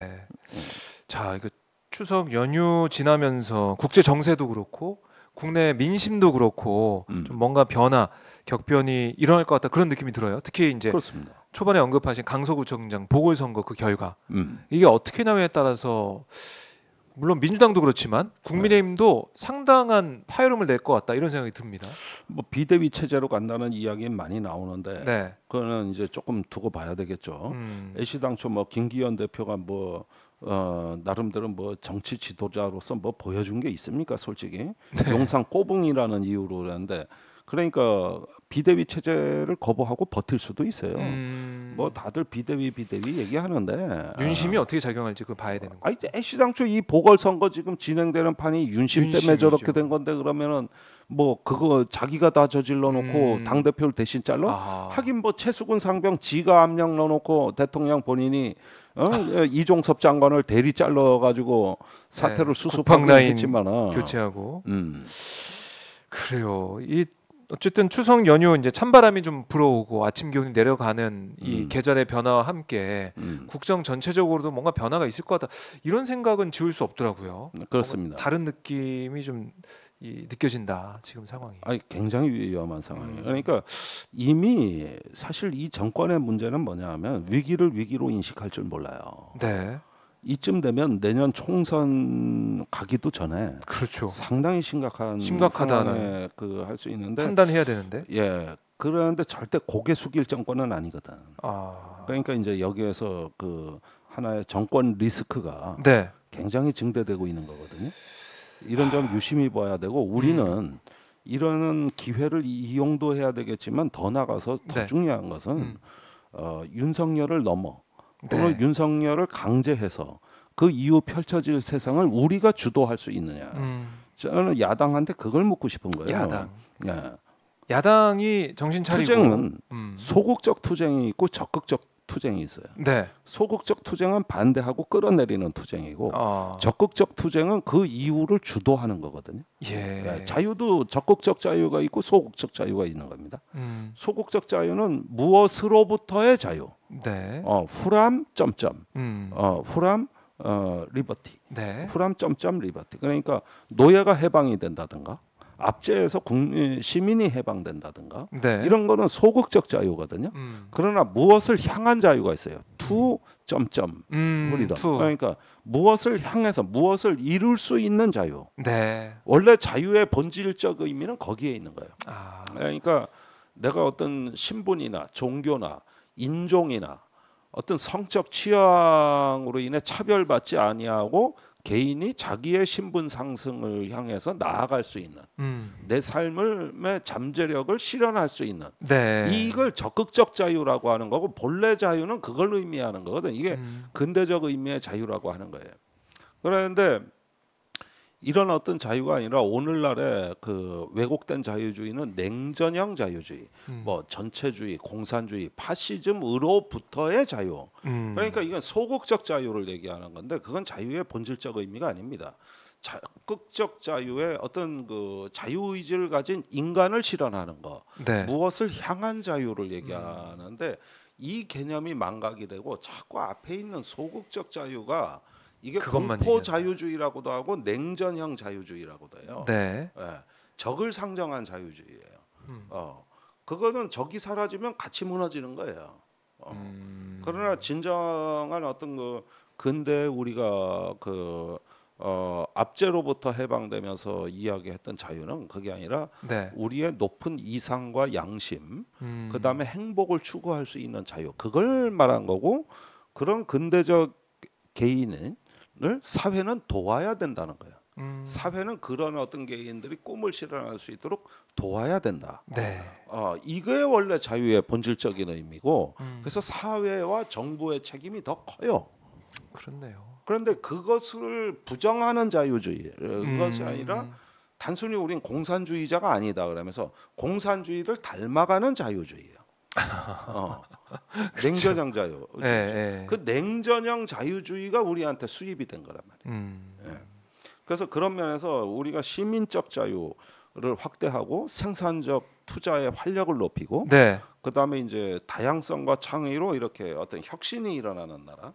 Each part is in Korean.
네. 음. 자, 이거 추석 연휴 지나면서 국제 정세도 그렇고 국내 민심도 그렇고 좀 음. 뭔가 변화, 격변이 일어날 것 같다 그런 느낌이 들어요. 특히 이제 그렇습니다. 초반에 언급하신 강서구청장 보궐선거 그 결과 음. 이게 어떻게 나냐에 따라서 물론 민주당도 그렇지만 네. 국민의힘도 상당한 파열음을 낼 것 같다 이런 생각이 듭니다. 뭐 비대위 체제로 간다는 이야기는 많이 나오는데 네. 그거는 이제 조금 두고 봐야 되겠죠. 음. 애시당초 뭐 김기현 대표가 뭐 나름대로 뭐 정치 지도자로서 뭐 보여준 게 있습니까? 솔직히 네. 용산 꼬붕이라는 이유로 그러는데 그러니까 비대위 체제를 거부하고 버틸 수도 있어요. 뭐 다들 비대위 얘기하는데 윤심이 어떻게 작용할지 그걸 봐야 되는 거예요. 이제 애시당초 이 보궐선거 지금 진행되는 판이 윤심 때문에 윤심이죠. 저렇게 된 건데 그러면은 뭐 그거 자기가 다 저질러 놓고 당 대표를 대신 잘라? 아하. 하긴 뭐 최수근 상병 지가 압력 넣어놓고 대통령 본인이 이종섭 장관을 대리 잘라 가지고 사태를 네, 수습하긴 국방라인 했지만은 교체하고 음. 그래요. 이 어쨌든 추석 연휴 이제 찬바람이 좀 불어오고 아침 기온이 내려가는 이 계절의 변화와 함께 국정 전체적으로도 뭔가 변화가 있을 것 같다. 이런 생각은 지울 수 없더라고요. 그렇습니다. 뭔가 다른 느낌이 좀 느껴진다. 지금 상황이. 아니 굉장히 위험한 상황이에요. 그러니까 이미 사실 이 정권의 문제는 뭐냐하면 위기를 위기로 인식할 줄 몰라요. 네. 이쯤 되면 내년 총선 가기도 전에 그렇죠. 상당히 심각한 심각하다는 상황에 그 할 수 있는데 판단해야 되는데. 예 그런데 절대 고개 숙일 정권은 아니거든. 아. 그러니까 이제 여기에서 그 하나의 정권 리스크가 네. 굉장히 증대되고 있는 거거든요. 이런 점 유심히 봐야 되고 우리는 이러는 기회를 이용도 해야 되겠지만 더 나가서 더 네. 중요한 것은 윤석열을 넘어 또는 네. 윤석열을 강제해서 그 이후 펼쳐질 세상을 우리가 주도할 수 있느냐. 저는 야당한테 그걸 묻고 싶은 거예요. 야당. 예. 야당이 정신 차리고 투쟁은 소극적 투쟁이 있고 적극적 투쟁이 있어요. 네. 소극적 투쟁은 반대하고 끌어내리는 투쟁이고 아. 적극적 투쟁은 그 이유를 주도하는 거거든요. 예. 예, 자유도 적극적 자유가 있고 소극적 자유가 있는 겁니다. 소극적 자유는 무엇으로부터의 자유. 네. 후람 점점. 후람 리버티. 네. 후람 점점 리버티. 그러니까 노예가 해방이 된다든가 압제에서 시민이 해방된다든가 네. 이런 거는 소극적 자유거든요. 그러나 무엇을 향한 자유가 있어요. 투 점점 프리덤. 그러니까 무엇을 향해서 무엇을 이룰 수 있는 자유. 네. 원래 자유의 본질적 의미는 거기에 있는 거예요. 아. 그러니까 내가 어떤 신분이나 종교나 인종이나 어떤 성적 취향으로 인해 차별받지 아니하고 개인이 자기의 신분 상승을 향해서 나아갈 수 있는 내 삶의 잠재력을 실현할 수 있는 네. 이걸 적극적 자유라고 하는 거고 본래 자유는 그걸 의미하는 거거든. 이게 근대적 의미의 자유라고 하는 거예요. 그런데 이런 어떤 자유가 아니라 오늘날의 그 왜곡된 자유주의는 냉전형 자유주의, 뭐 전체주의, 공산주의, 파시즘으로부터의 자유. 그러니까 이건 소극적 자유를 얘기하는 건데 그건 자유의 본질적 의미가 아닙니다. 적극적 자유의 어떤 그 자유 의지를 가진 인간을 실현하는 거, 네. 무엇을 향한 자유를 얘기하는데 이 개념이 망각이 되고 자꾸 앞에 있는 소극적 자유가 이게 공포 자유주의라고도 하고 냉전형 자유주의라고도 해요. 네. 예, 적을 상정한 자유주의예요. 그거는 적이 사라지면 같이 무너지는 거예요. 그러나 진정한 어떤 그 근대 우리가 그 압제로부터 해방되면서 이야기했던 자유는 그게 아니라 네. 우리의 높은 이상과 양심, 그 다음에 행복을 추구할 수 있는 자유, 그걸 말한 거고 그런 근대적 개인은 사회는 도와야 된다는 거예요. 사회는 그런 어떤 개인들이 꿈을 실현할 수 있도록 도와야 된다. 네. 이게 원래 자유의 본질적인 의미고 그래서 사회와 정부의 책임이 더 커요. 그렇네요. 그런데 그것을 부정하는 자유주의 그것이 아니라 단순히 우린 공산주의자가 아니다 그러면서 공산주의를 닮아가는 자유주의예요. 냉전형 자유. 네. 그 냉전형 자유주의가 우리한테 수입이 된 거란 말이에요. 예. 그래서 그런 면에서 우리가 시민적 자유 확대하고 생산적 투자의 활력을 높이고 네. 그다음에 이제 다양성과 창의로 이렇게 어떤 혁신이 일어나는 나라.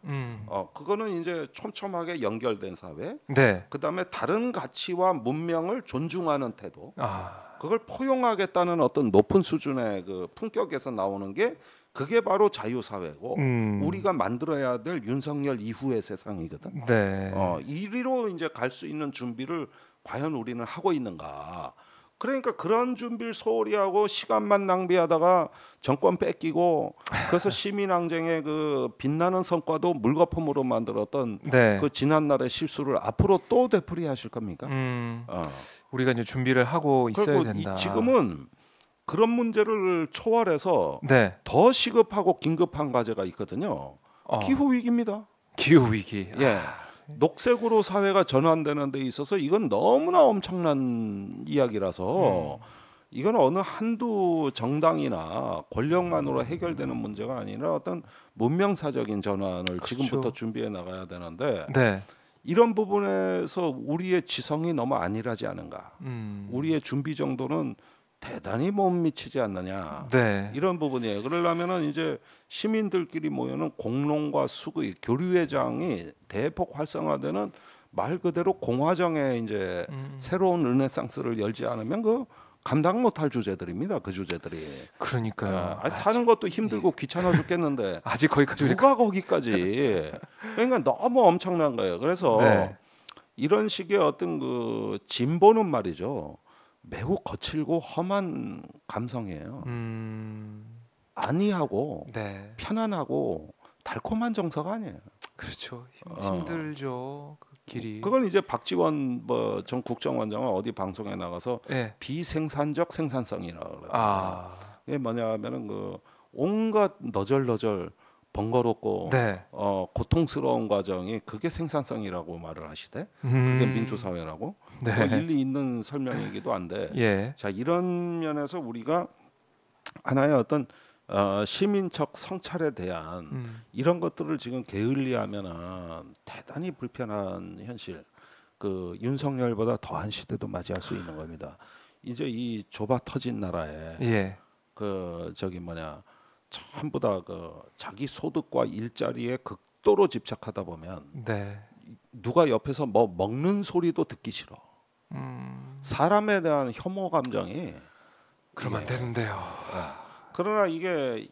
그거는 이제 촘촘하게 연결된 사회. 네. 그다음에 다른 가치와 문명을 존중하는 태도. 아. 그걸 포용하겠다는 어떤 높은 수준의 그 품격에서 나오는 게 그게 바로 자유사회고 우리가 만들어야 될 윤석열 이후의 세상이거든. 네. 이리로 이제 갈 수 있는 준비를 과연 우리는 하고 있는가? 그러니까 그런 준비를 소홀히 하고 시간만 낭비하다가 정권 뺏기고 그래서 시민항쟁의 그 빛나는 성과도 물거품으로 만들었던 네. 그 지난날의 실수를 앞으로 또 되풀이하실 겁니까? 우리가 이제 준비를 하고 있어야 된다. 지금은 그런 문제를 초월해서 네. 더 시급하고 긴급한 과제가 있거든요. 기후 위기입니다. 기후 위기. 예. 녹색으로 사회가 전환되는 데 있어서 이건 너무나 엄청난 이야기라서 이건 어느 한두 정당이나 권력만으로 해결되는 문제가 아니라 어떤 문명사적인 전환을 그렇죠. 지금부터 준비해 나가야 되는데 네. 이런 부분에서 우리의 지성이 너무 안일하지 않은가. 우리의 준비 정도는 대단히 못 미치지 않느냐. 네. 이런 부분이에요. 그러려면은 이제 시민들끼리 모여는 공론과 수의 교류회장이 대폭 활성화되는 말 그대로 공화정의 이제 새로운 르네상스를 열지 않으면 그 감당 못할 주제들입니다. 그 주제들이. 그러니까요. 사는 것도 힘들고 귀찮아 죽겠는데 아직 거기까지 누가 거기까지. 그러니까 너무 엄청난 거예요. 그래서 네. 이런 식의 어떤 그 진보는 말이죠. 매우 거칠고 험한 감성이에요. 안이하고 네. 편안하고 달콤한 정서가 아니에요. 그렇죠. 힘들죠. 그 길이. 그건 이제 박지원 전 국정원장은 어디 방송에 나가서 네. 비생산적 생산성이라고 그러더라고요. 아. 이게 뭐냐면은 그 온갖 너절너절 번거롭고 네. 고통스러운 과정이 그게 생산성이라고 말을 하시대. 그게 민주사회라고. 네. 일리 있는 설명이기도 한데. 예. 자, 이런 면에서 우리가 하나의 어떤 시민적 성찰에 대한 이런 것들을 지금 게을리하면은 대단히 불편한 현실. 그 윤석열보다 더한 시대도 맞이할 수 있는 겁니다. 이제 이 좁아 터진 나라에 예. 전부 다 그 자기 소득과 일자리에 극도로 집착하다 보면 네. 누가 옆에서 뭐 먹는 소리도 듣기 싫어. 사람에 대한 혐오 감정이 그러면 안 되는데요. 그러나 이게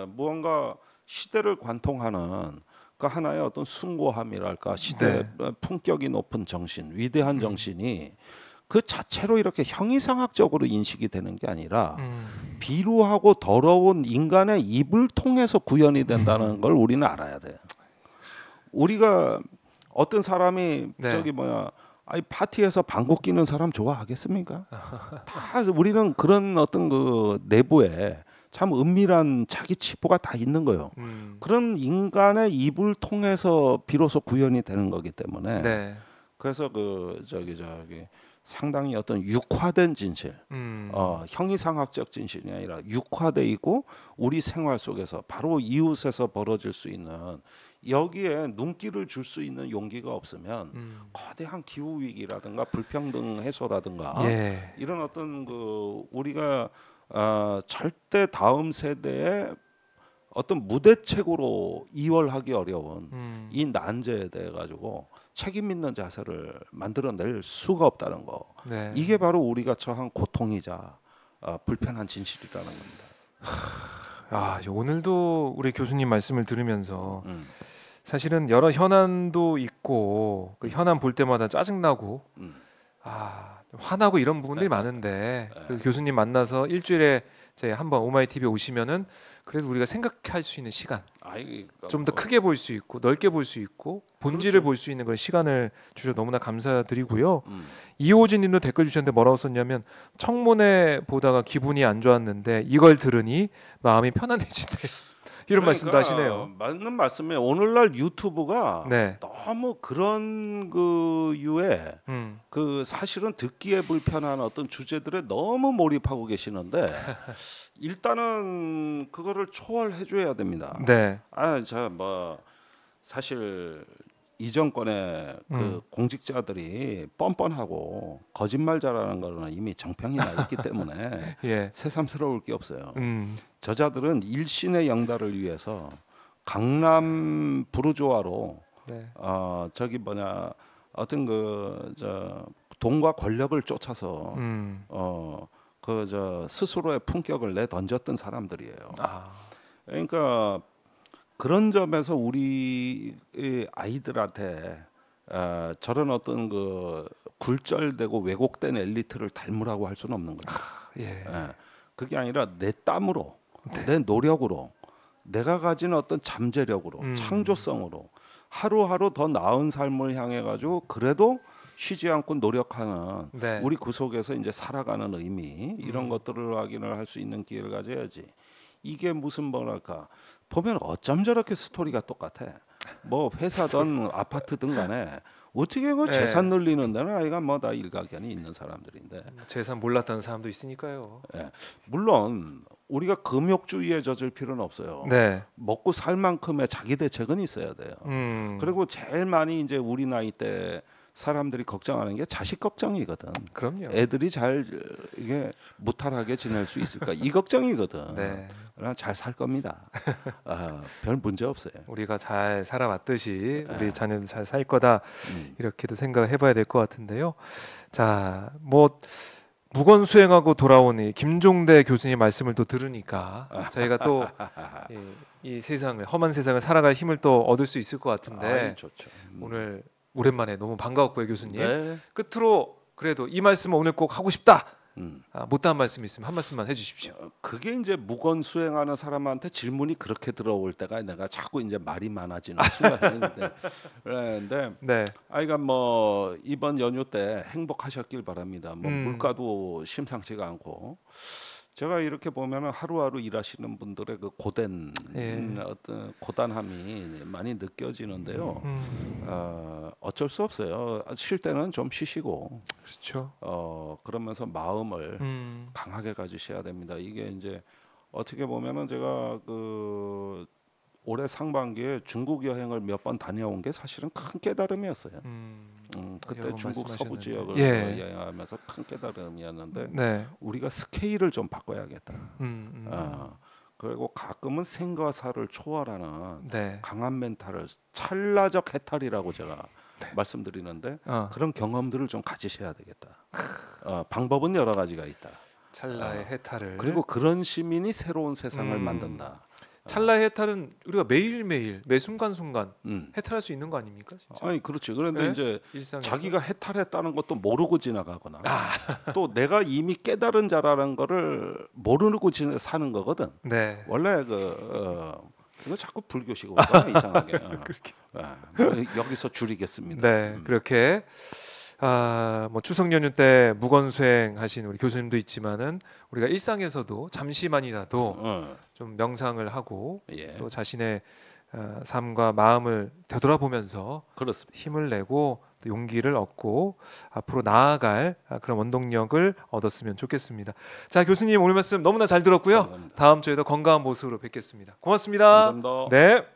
무언가 시대를 관통하는 그 하나의 어떤 숭고함이랄까 시대 품격이 높은 정신, 위대한 정신이 그 자체로 이렇게 형이상학적으로 인식이 되는 게 아니라 비루하고 더러운 인간의 입을 통해서 구현이 된다는 걸 우리는 알아야 돼요. 우리가 어떤 사람이 아니 파티에서 방귀 뀌는 사람 좋아하겠습니까? 다 우리는 그런 어떤 그 내부에 참 은밀한 자기 치부가 다 있는 거예요. 그런 인간의 입을 통해서 비로소 구현이 되는 거기 때문에 그래서 상당히 어떤 육화된 진실, 형이상학적 진실이 아니라 육화돼 있고 우리 생활 속에서 바로 이웃에서 벌어질 수 있는 여기에 눈길을 줄 수 있는 용기가 없으면 거대한 기후 위기라든가 불평등 해소라든가 이런 어떤 그 우리가 절대 다음 세대의 어떤 무대책으로 이월하기 어려운 이 난제에 대해 가지고 책임 있는 자세를 만들어낼 수가 없다는 거. 이게 바로 우리가 처한 고통이자 불편한 진실이라는 겁니다. 오늘도 우리 교수님 말씀을 들으면서 사실은 여러 현안도 있고 그 현안 볼 때마다 짜증나고 화나고 이런 부분들이 많은데 그래서 교수님 만나서 일주일에 한번 오마이 TV에 오시면은 그래도 우리가 생각할 수 있는 시간 좀 더 크게 볼 수 있고 넓게 볼 수 있고 본질을 볼 수 있는 그런 시간을 주셔서 너무나 감사드리고요. 이호진 님도 댓글 주셨는데 뭐라고 썼냐면 청문회 보다가 기분이 안 좋았는데 이걸 들으니 마음이 편안해지네. 이런 말씀도 하시네요. 맞는 말씀이에요. 오늘날 유튜브가 너무 그런 그 유에 그 사실은 듣기에 불편한 어떤 주제들에 너무 몰입하고 계시는데 일단은 그거를 초월해 줘야 됩니다. 사실 이 정권의 그 공직자들이 뻔뻔하고 거짓말 잘하는 거는 이미 정평이 나 있기 때문에 예. 새삼스러울 게 없어요. 저자들은 일신의 영달을 위해서 강남 부르주아로 네. 저기 뭐냐 어떤 그 저 돈과 권력을 쫓아서 그 저 스스로의 품격을 내 던졌던 사람들이에요. 그러니까 그런 점에서 우리 아이들한테 저런 어떤 그 굴절되고 왜곡된 엘리트를 닮으라고 할 수는 없는 거죠. 예. 그게 아니라 내 땀으로, 내 노력으로, 내가 가진 어떤 잠재력으로, 창조성으로 하루하루 더 나은 삶을 향해 가지고 그래도 쉬지 않고 노력하는 네. 우리 그 속에서 이제 살아가는 의미 이런 것들을 확인을 할 수 있는 기회를 가져야지. 이게 무슨 뭐랄까 보면 어쩜 저렇게 스토리가 똑같아. 뭐 회사든 아파트든 간에 어떻게 그 재산 늘리는 데는 아이가 뭐 다 일가견이 있는 사람들인데 재산 몰랐다는 사람도 있으니까요. 예. 물론 우리가 금욕주의에 젖을 필요는 없어요. 네. 먹고 살 만큼의 자기 대책은 있어야 돼요. 그리고 제일 많이 이제 우리 나이 때 사람들이 걱정하는 게 자식 걱정이거든. 그럼요. 애들이 잘 이게 무탈하게 지낼 수 있을까 이 걱정이거든. 네. 그러나 잘 살 겁니다. 별 문제 없어요. 우리가 잘 살아왔듯이 우리 자녀는 잘 살 거다 이렇게도 생각을 해봐야 될 것 같은데요. 자, 뭐 무건수행하고 돌아온 이 김종대 교수님 말씀을 또 들으니까 저희가 또 이 세상을 험한 세상을 살아갈 힘을 또 얻을 수 있을 것 같은데 좋죠. 오늘 오랜만에 너무 반가웠고요, 교수님. 네. 끝으로 그래도 이 말씀을 오늘 꼭 하고 싶다. 못다한 말씀 있으면 한 말씀만 해주십시오. 그게 이제 무건 수행하는 사람한테 질문이 그렇게 들어올 때가 내가 자꾸 이제 말이 많아지는 순간인데, 그런데 네. 아이가 뭐 이번 연휴 때 행복하셨길 바랍니다. 뭐 물가도 심상치가 않고. 제가 이렇게 보면은 하루하루 일하시는 분들의 그 고된 어떤 고단함이 많이 느껴지는데요. 어쩔 수 없어요. 쉴 때는 좀 쉬시고, 그렇죠. 그러면서 마음을 강하게 가지셔야 됩니다. 이게 이제 어떻게 보면은 제가 그 올해 상반기에 중국 여행을 몇 번 다녀온 게 사실은 큰 깨달음이었어요. 그때 중국 서부 지역을 여행하면서 큰 깨달음이었는데 네. 우리가 스케일을 좀 바꿔야겠다. 그리고 가끔은 생과 사를 초월하는 강한 멘탈을 찰나적 해탈이라고 제가 말씀드리는데 그런 경험들을 좀 가지셔야 되겠다. 방법은 여러 가지가 있다. 찰나의 해탈을. 그리고 그런 시민이 새로운 세상을 만든다. 찰나의 해탈은 우리가 매일매일 매 순간순간 해탈할 수 있는 거 아닙니까? 진짜? 아니 그렇지. 그런데 이제 일상에서? 자기가 해탈했다는 것도 모르고 지나가거나 또 내가 이미 깨달은 자라는 거를 모르고 사는 거거든. 네. 원래 이거 자꾸 불교식 오잖아 이상하게. 여기서 줄이겠습니다. 네, 그렇게 뭐 추석 연휴 때 무건수행 하신 우리 교수님도 있지만은 우리가 일상에서도 잠시만이라도 좀 명상을 하고 또 자신의 삶과 마음을 되돌아보면서 그렇습니다. 힘을 내고 또 용기를 얻고 앞으로 나아갈 그런 원동력을 얻었으면 좋겠습니다. 자, 교수님 오늘 말씀 너무나 잘 들었고요. 감사합니다. 다음 주에도 건강한 모습으로 뵙겠습니다. 고맙습니다. 감사합니다. 네.